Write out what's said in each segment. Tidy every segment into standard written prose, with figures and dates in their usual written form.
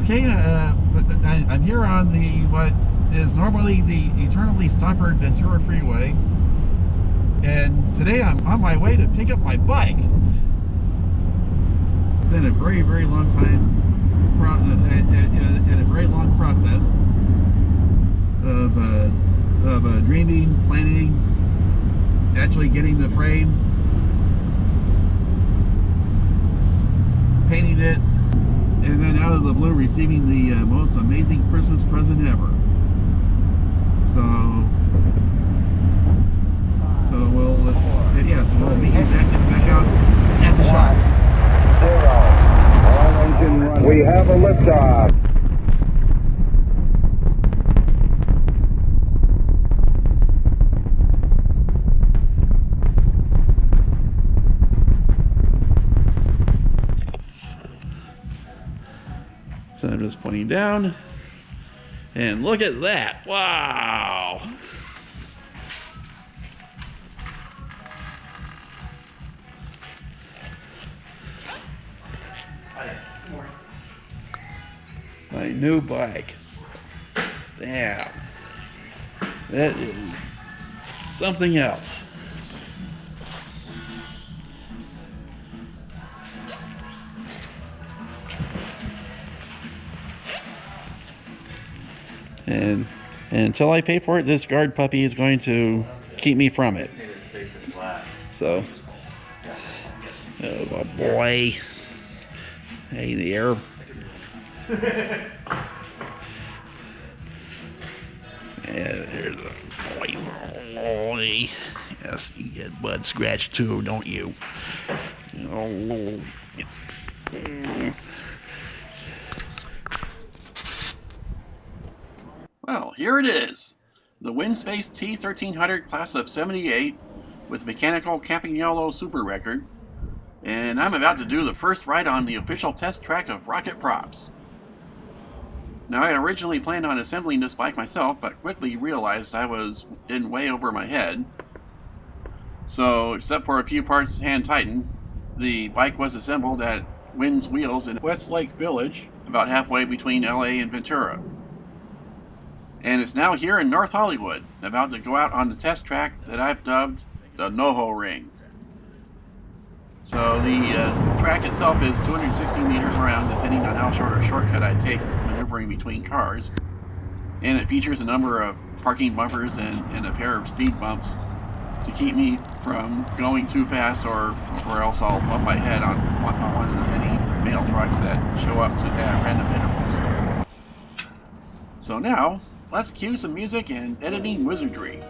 Okay, I'm here on the what is normally the eternally stoppered Ventura Freeway, and today I'm on my way to pick up my bike. It's been a very, very long time and a very long process of dreaming, planning, actually getting the frame, painting it, and then out of the blue receiving the most amazing Christmas present ever. So we'll meet you back out at the shop. 0. All engine running. We have a liftoff. So I'm just pointing down, and look at that! Wow! My new bike. Damn. That is something else. And until I pay for it, this guard puppy is going to keep me from it. So, oh boy. Hey there. Yeah, there's a boy. Yes, you get butt scratched too, don't you? Oh. Well, here it is. The Winspace T1300 class of 78 with mechanical Campy Super Record. And I'm about to do the first ride on the official test track of ROKIT Props. Now, I originally planned on assembling this bike myself, but quickly realized I was in way over my head. So, except for a few parts hand tightened, the bike was assembled at Wynn's Wheels in Westlake Village, about halfway between LA and Ventura. And it's now here in North Hollywood, about to go out on the test track that I've dubbed the NoHo Ring. So the track itself is 260 meters around, depending on how short a shortcut I take maneuvering between cars. And it features a number of parking bumpers and a pair of speed bumps to keep me from going too fast, or else I'll bump my head on one of the many mail trucks that show up at random intervals. So now, let's cue some music and editing wizardry.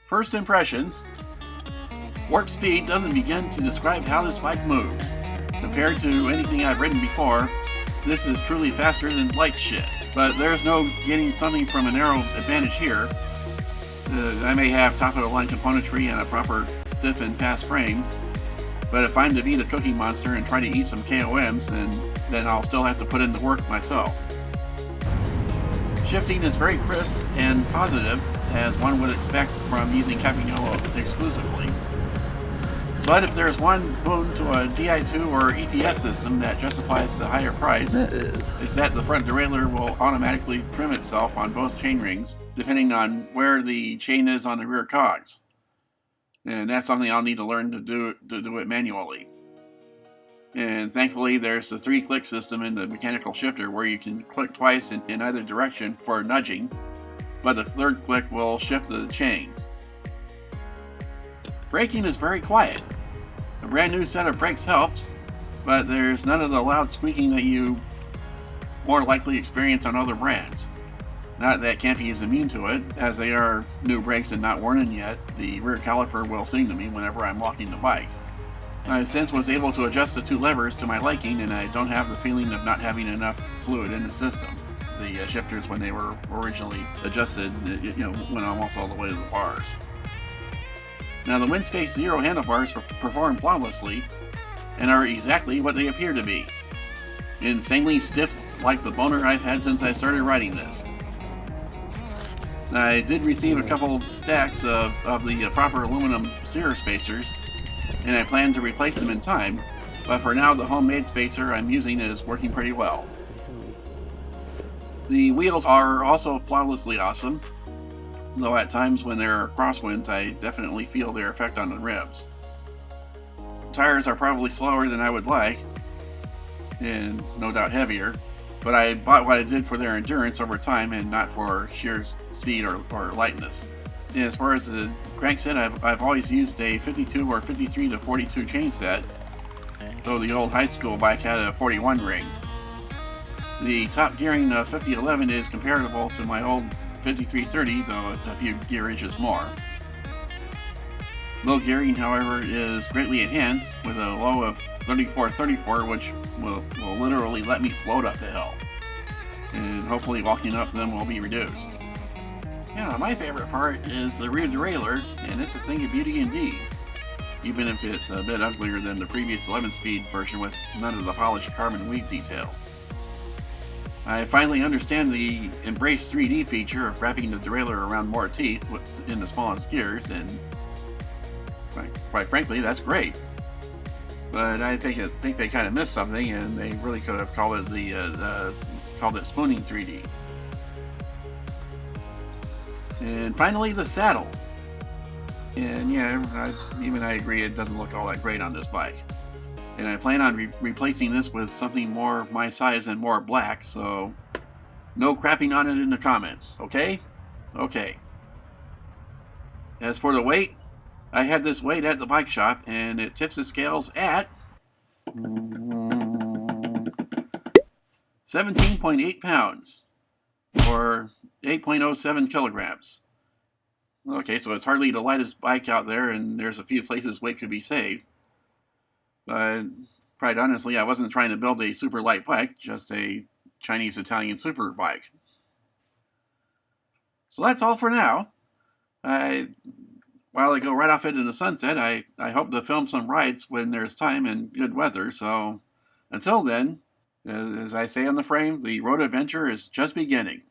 First impressions. Warp speed doesn't begin to describe how this bike moves. Compared to anything I've ridden before, this is truly faster than light shit. But there's no getting something from an aero advantage here. I may have top-of-the-line componentry and a proper stiff and fast frame, but if I'm to be the cookie monster and try to eat some KOMs, then I'll still have to put in the work myself. Shifting is very crisp and positive, as one would expect from using Campy exclusively. But if there's one boon to a Di2 or EPS system that justifies the higher price, it's that the front derailleur will automatically trim itself on both chain rings, depending on where the chain is on the rear cogs. And that's something I'll need to learn to do it manually. And thankfully there's the 3-click system in the mechanical shifter where you can click twice in either direction for nudging, but the third click will shift the chain. Braking is very quiet. A brand new set of brakes helps, but there's none of the loud squeaking that you more likely experience on other brands. Not that Campy is immune to it, as they are new brakes and not worn in yet. The rear caliper will sing to me whenever I'm walking the bike. I since was able to adjust the 2 levers to my liking, and I don't have the feeling of not having enough fluid in the system. The shifters, when they were originally adjusted, went almost all the way to the bars. Now the Winspace Zero handlebars perform flawlessly and are exactly what they appear to be. Insanely stiff like the boner I've had since I started riding this. I did receive a couple stacks of the proper aluminum steer spacers, and I plan to replace them in time, but for now the homemade spacer I'm using is working pretty well. The wheels are also flawlessly awesome, though at times when there are crosswinds I definitely feel their effect on the ribs. Tires are probably slower than I would like, and no doubt heavier, but I bought what I did for their endurance over time and not for sheer speed or lightness. And as far as the crankset, I've always used a 52 or 53 to 42 chain set, though the old high school bike had a 41 ring. The top gearing of 5011 is comparable to my old 5330, though a few gear inches more. Low gearing, however, is greatly enhanced with a low of 3434, which will literally let me float up the hill. And hopefully walking up them will be reduced. Yeah, my favorite part is the rear derailleur, and it's a thing of beauty indeed. Even if it's a bit uglier than the previous 11-speed version with none of the polished carbon weave detail. I finally understand the Embrace 3D feature of wrapping the derailleur around more teeth in the smallest gears, and quite frankly, that's great. But I think they kind of missed something, and they really could have called it spooning 3D. And finally, the saddle. And yeah, I agree it doesn't look all that great on this bike. And I plan on replacing this with something more my size and more black, so no crapping on it in the comments, okay? Okay. As for the weight, I had this weighed at the bike shop, and it tips the scales at 17.8 pounds, or 8.07 kilograms. Okay, so it's hardly the lightest bike out there, and there's a few places weight could be saved. But quite honestly, I wasn't trying to build a super light bike, just a Chinese-Italian super bike. So that's all for now. While I go right off into the sunset, I hope to film some rides when there's time and good weather, so until then, as I say on the frame, the road adventure is just beginning.